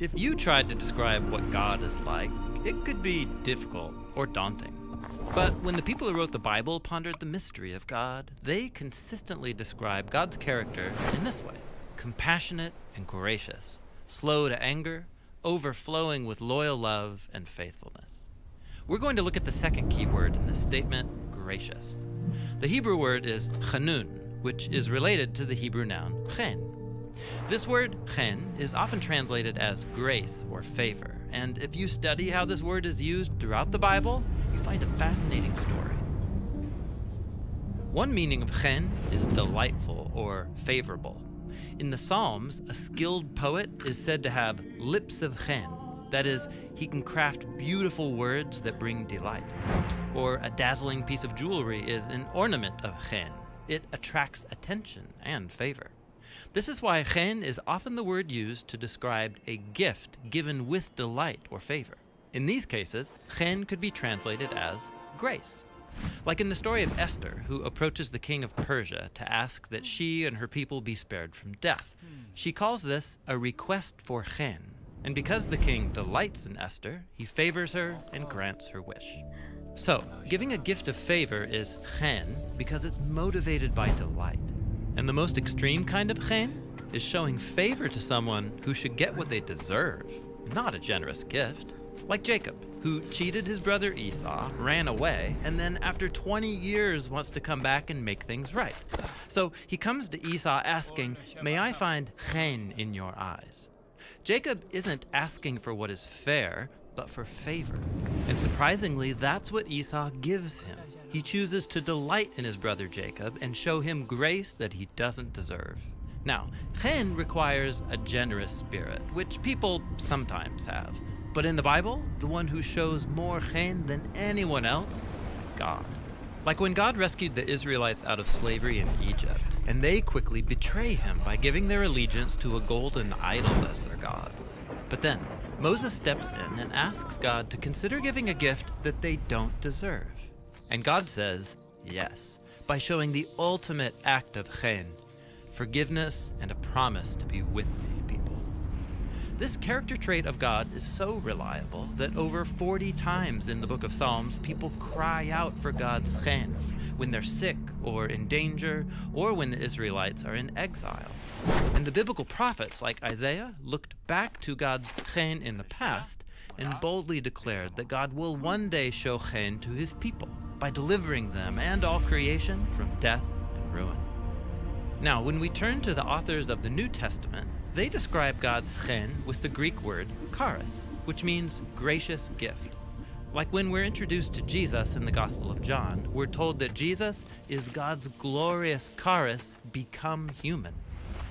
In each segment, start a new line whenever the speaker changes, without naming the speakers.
If you tried to describe what God is like, it could be difficult or daunting. But when the people who wrote the Bible pondered the mystery of God, they consistently describe God's character in this way: compassionate and gracious, slow to anger, overflowing with loyal love and faithfulness. We're going to look at the second key word in this statement: gracious. The Hebrew word is chanun, which is related to the Hebrew noun chen. This word, chen, is often translated as grace or favor, and if you study how this word is used throughout the Bible, you find a fascinating story. One meaning of chen is delightful or favorable. In the Psalms, a skilled poet is said to have lips of chen. That is, he can craft beautiful words that bring delight. Or a dazzling piece of jewelry is an ornament of chen. It attracts attention and favor. This is why chen is often the word used to describe a gift given with delight or favor. In these cases, chen could be translated as grace. Like in the story of Esther, who approaches the king of Persia to ask that she and her people be spared from death. She calls this a request for chen. And because the king delights in Esther, he favors her and grants her wish. So, giving a gift of favor is chen because it's motivated by delight. And the most extreme kind of chen is showing favor to someone who should get what they deserve, not a generous gift. Like Jacob, who cheated his brother Esau, ran away, and then after 20 years wants to come back and make things right. So he comes to Esau asking, "May I find chen in your eyes?" Jacob isn't asking for what is fair, but for favor. And surprisingly, that's what Esau gives him. He chooses to delight in his brother Jacob and show him grace that he doesn't deserve. Now, chen requires a generous spirit, which people sometimes have. But in the Bible, the one who shows more chen than anyone else is God. Like when God rescued the Israelites out of slavery in Egypt, and they quickly betray him by giving their allegiance to a golden idol as their God. But then, Moses steps in and asks God to consider giving a gift that they don't deserve. And God says yes, by showing the ultimate act of chen, forgiveness and a promise to be with these people. This character trait of God is so reliable that over 40 times in the book of Psalms, people cry out for God's chen when they're sick or in danger, or when the Israelites are in exile. And the biblical prophets like Isaiah looked back to God's chen in the past and boldly declared that God will one day show chen to his people by delivering them and all creation from death and ruin. Now, when we turn to the authors of the New Testament, they describe God's chen with the Greek word charis, which means gracious gift. Like when we're introduced to Jesus in the Gospel of John, we're told that Jesus is God's glorious charis become human,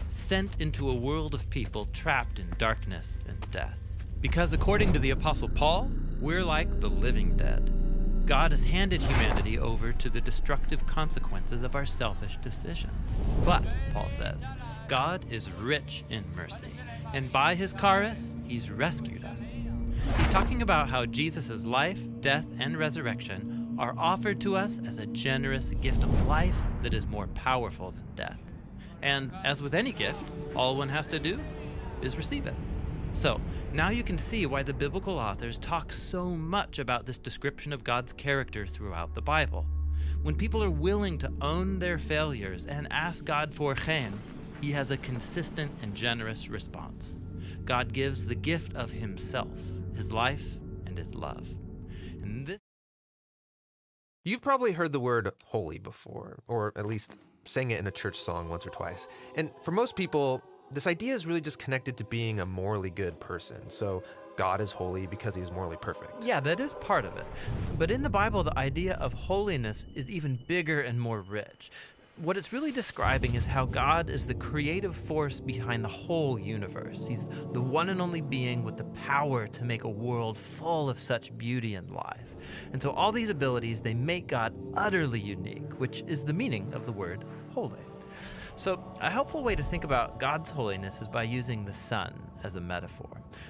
sent into a world of people trapped in darkness and death. Because according to the Apostle Paul, we're like the living dead. God has handed humanity over to the destructive consequences of our selfish decisions. But, Paul says, God is rich in mercy, and by his charis, he's rescued us. He's talking about how Jesus' life, death, and resurrection are offered to us as a generous gift of life that is more powerful than death. And as with any gift, all one has to do is receive it. So, now you can see why the biblical authors talk so much about this description of God's character throughout the Bible. When people are willing to own their failures and ask God for chen, he has a consistent and generous response. God gives the gift of himself, his life, and his love. And this
You've probably heard the word holy before, or at least sang it in a church song once or twice. And for most people, this idea is really just connected to being a morally good person. So God is holy because he's morally perfect.
Yeah, that is part of it. But in the Bible, the idea of holiness is even bigger and more rich. What it's really describing is how God is the creative force behind the whole universe. He's the one and only being with the power to make a world full of such beauty and life. And so all these abilities, they make God utterly unique, which is the meaning of the word holy. So a helpful way to think about God's holiness is by using the sun as a metaphor.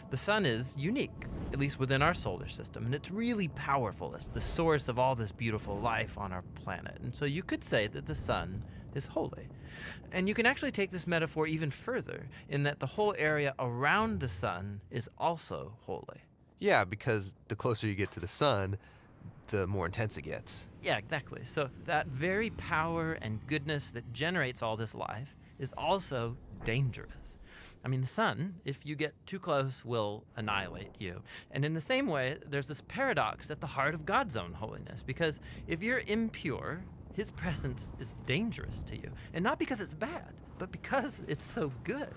The sun is unique, at least within our solar system, and it's really powerful. It's the source of all this beautiful life on our planet. And so you could say that the sun is holy. And you can actually take this metaphor even further in that the whole area around the sun is also holy.
Yeah, because the closer you get to the sun, the more intense it gets.
Yeah, exactly. So that very power and goodness that generates all this life is also dangerous. I mean, the sun, if you get too close, will annihilate you. And in the same way, there's this paradox at the heart of God's own holiness, because if you're impure, his presence is dangerous to you. And not because it's bad, but because it's so good.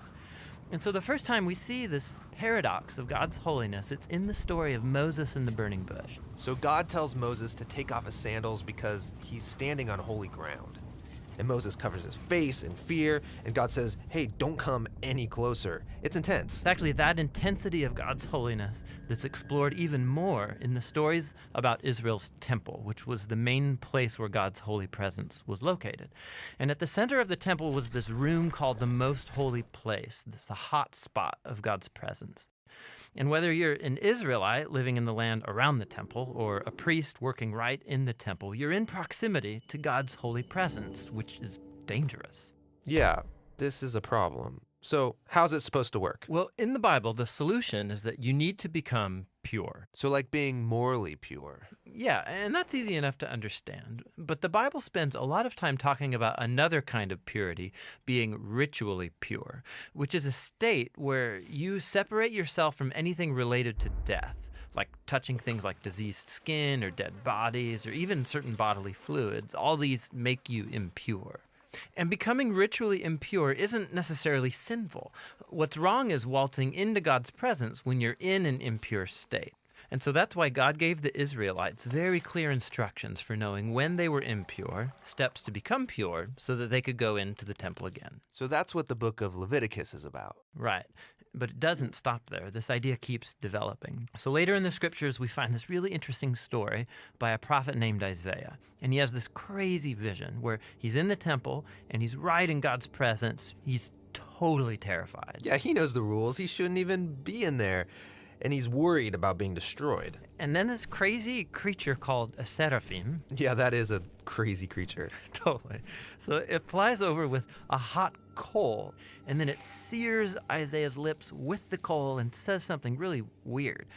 And so the first time we see this paradox of God's holiness, it's in the story of Moses and the burning bush.
So God tells Moses to take off his sandals because he's standing on holy ground. And Moses covers his face in fear, and God says, hey, don't come any closer. It's intense.
It's actually that intensity of God's holiness that's explored even more in the stories about Israel's temple, which was the main place where God's holy presence was located. And at the center of the temple was this room called the Most Holy Place, this the hot spot of God's presence. And whether you're an Israelite living in the land around the temple or a priest working right in the temple, you're in proximity to God's holy presence, which is dangerous.
Yeah, this is a problem. So how's it supposed to work?
Well, in the Bible, the solution is that you need to become pure.
So like being morally pure.
Yeah, and that's easy enough to understand. But the Bible spends a lot of time talking about another kind of purity, being ritually pure, which is a state where you separate yourself from anything related to death, like touching things like diseased skin or dead bodies or even certain bodily fluids. All these make you impure. And becoming ritually impure isn't necessarily sinful. What's wrong is waltzing into God's presence when you're in an impure state. And so that's why God gave the Israelites very clear instructions for knowing when they were impure, steps to become pure, so that they could go into the temple again.
So that's what the book of Leviticus is about.
Right. But it doesn't stop there. This idea keeps developing. So later in the scriptures, we find this really interesting story by a prophet named Isaiah. And he has this crazy vision where he's in the temple and he's right in God's presence. He's totally terrified.
Yeah, he knows the rules. He shouldn't even be in there. And he's worried about being destroyed.
And then this crazy creature called a seraphim.
Yeah, that is a crazy creature.
Totally. So it flies over with a hot coal, and then it sears Isaiah's lips with the coal and says something really weird.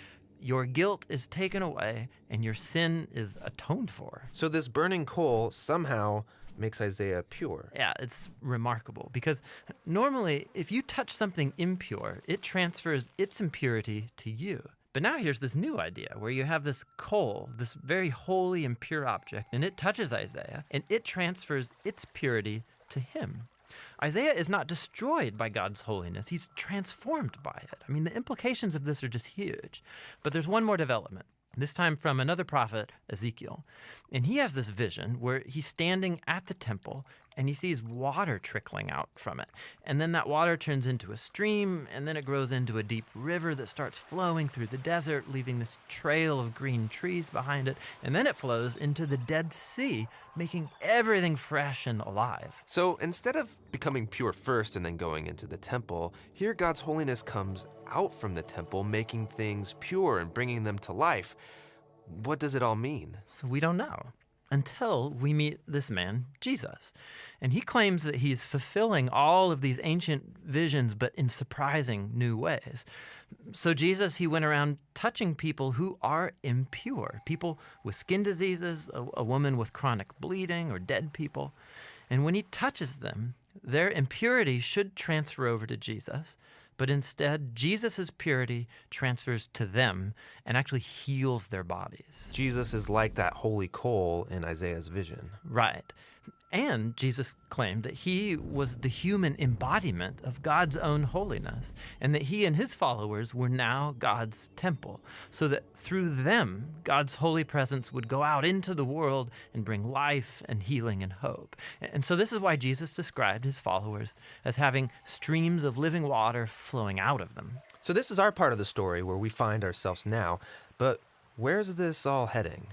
Your guilt is taken away, and your sin is atoned for.
So this burning coal somehow makes Isaiah pure.
Yeah, it's remarkable because normally if you touch something impure, it transfers its impurity to you. But now here's this new idea where you have this coal, this very holy and pure object, and it touches Isaiah, and it transfers its purity to him. Isaiah is not destroyed by God's holiness. He's transformed by it. I mean, the implications of this are just huge. But there's one more development. This time from another prophet, Ezekiel. And he has this vision where he's standing at the temple and he sees water trickling out from it. And then that water turns into a stream, and then it grows into a deep river that starts flowing through the desert, leaving this trail of green trees behind it. And then it flows into the Dead Sea, making everything fresh and alive.
So instead of becoming pure first and then going into the temple, here God's holiness comes out from the temple, making things pure and bringing them to life. What does it all mean?
So we don't know until we meet this man, Jesus. And he claims that he's fulfilling all of these ancient visions, but in surprising new ways. So Jesus, he went around touching people who are impure, people with skin diseases, a woman with chronic bleeding, or dead people. And when he touches them, their impurity should transfer over to Jesus. But instead, Jesus' purity transfers to them and actually heals their bodies.
Jesus is like that holy coal in Isaiah's vision.
Right. And Jesus claimed that he was the human embodiment of God's own holiness, and that he and his followers were now God's temple, so that through them, God's holy presence would go out into the world and bring life and healing and hope. And so this is why Jesus described his followers as having streams of living water flowing out of them.
So this is our part of the story where we find ourselves now, but where's this all heading?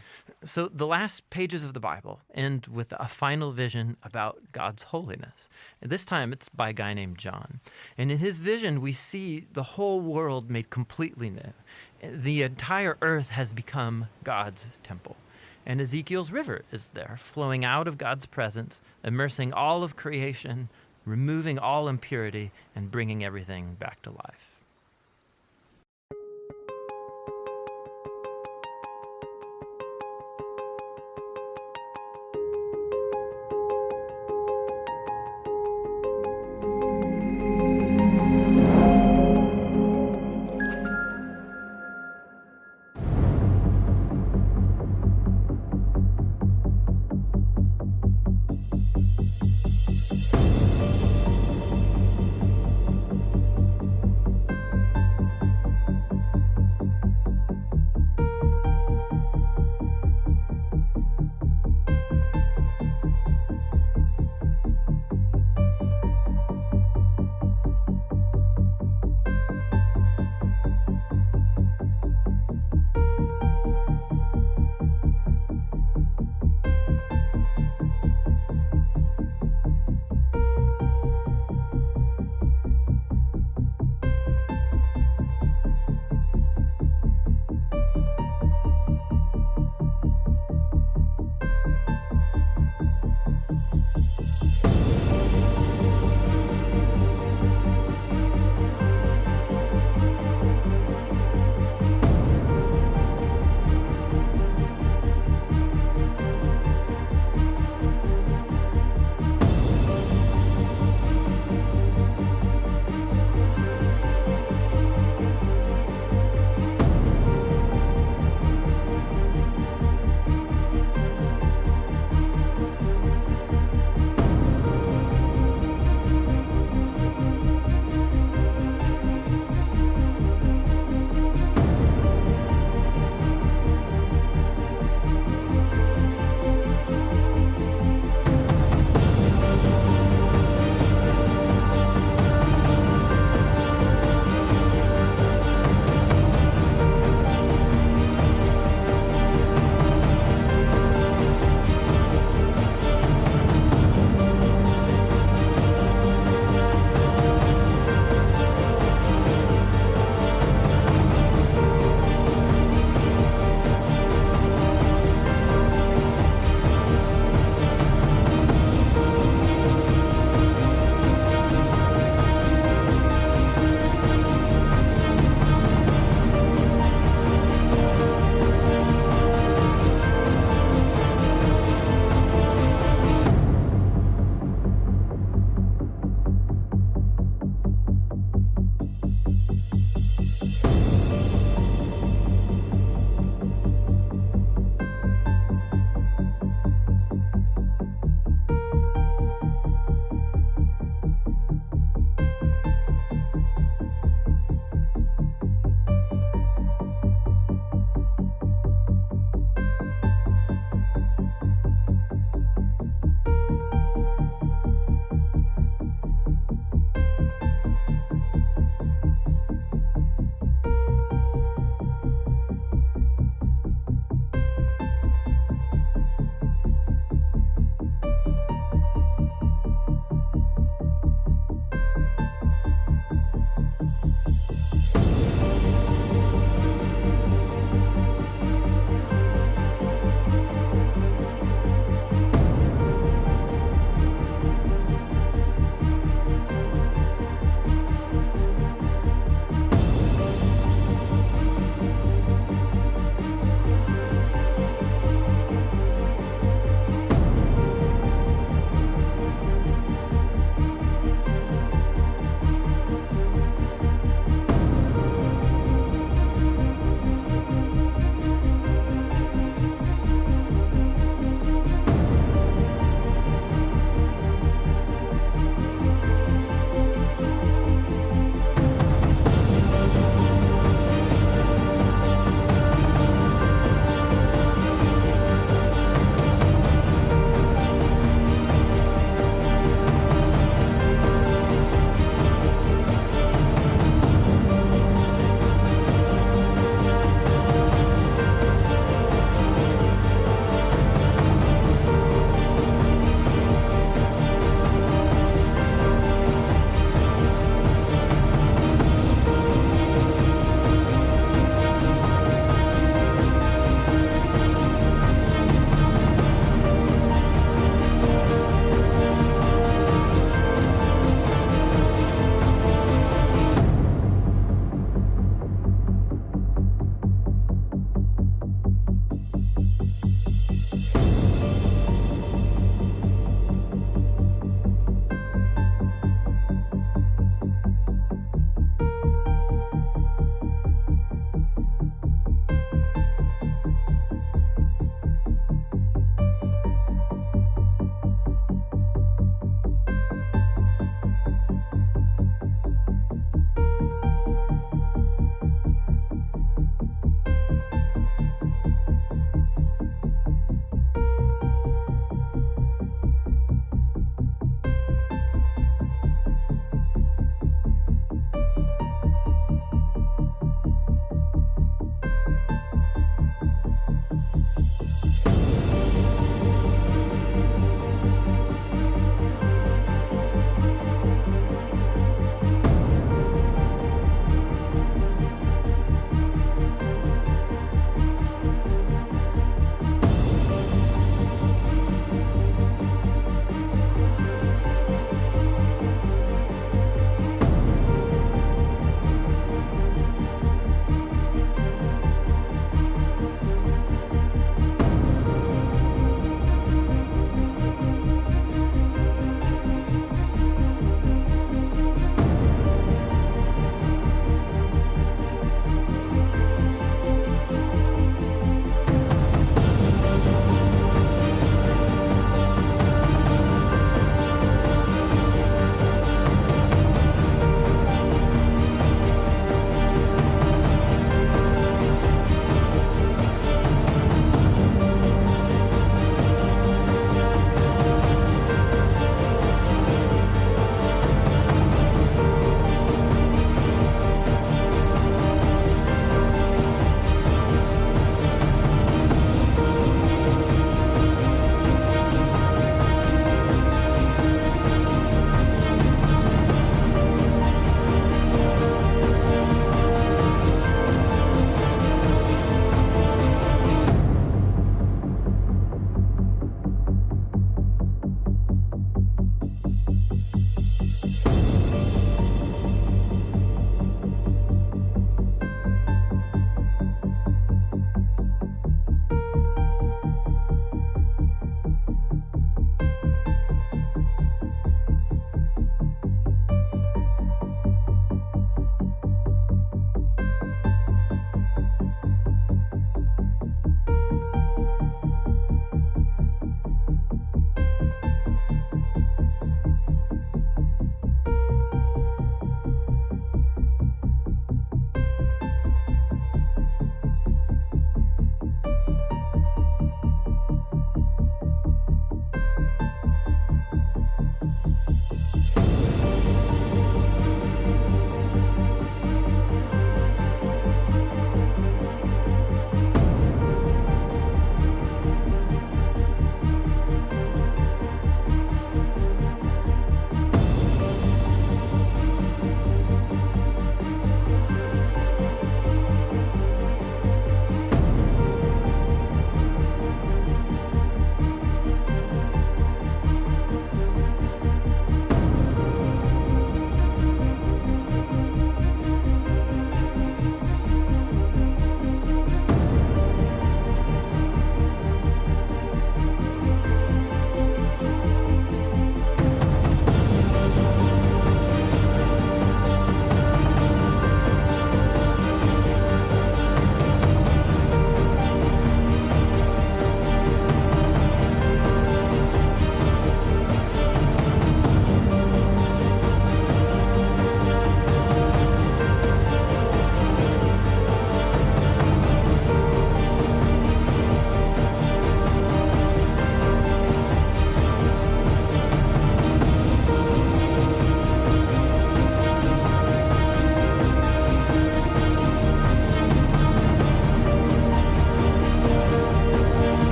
So the last pages of the Bible end with a final vision about God's holiness. And this time it's by a guy named John. And in his vision, we see the whole world made completely new. The entire earth has become God's temple. And Ezekiel's river is there, flowing out of God's presence, immersing all of creation, removing all impurity, and bringing everything back to life.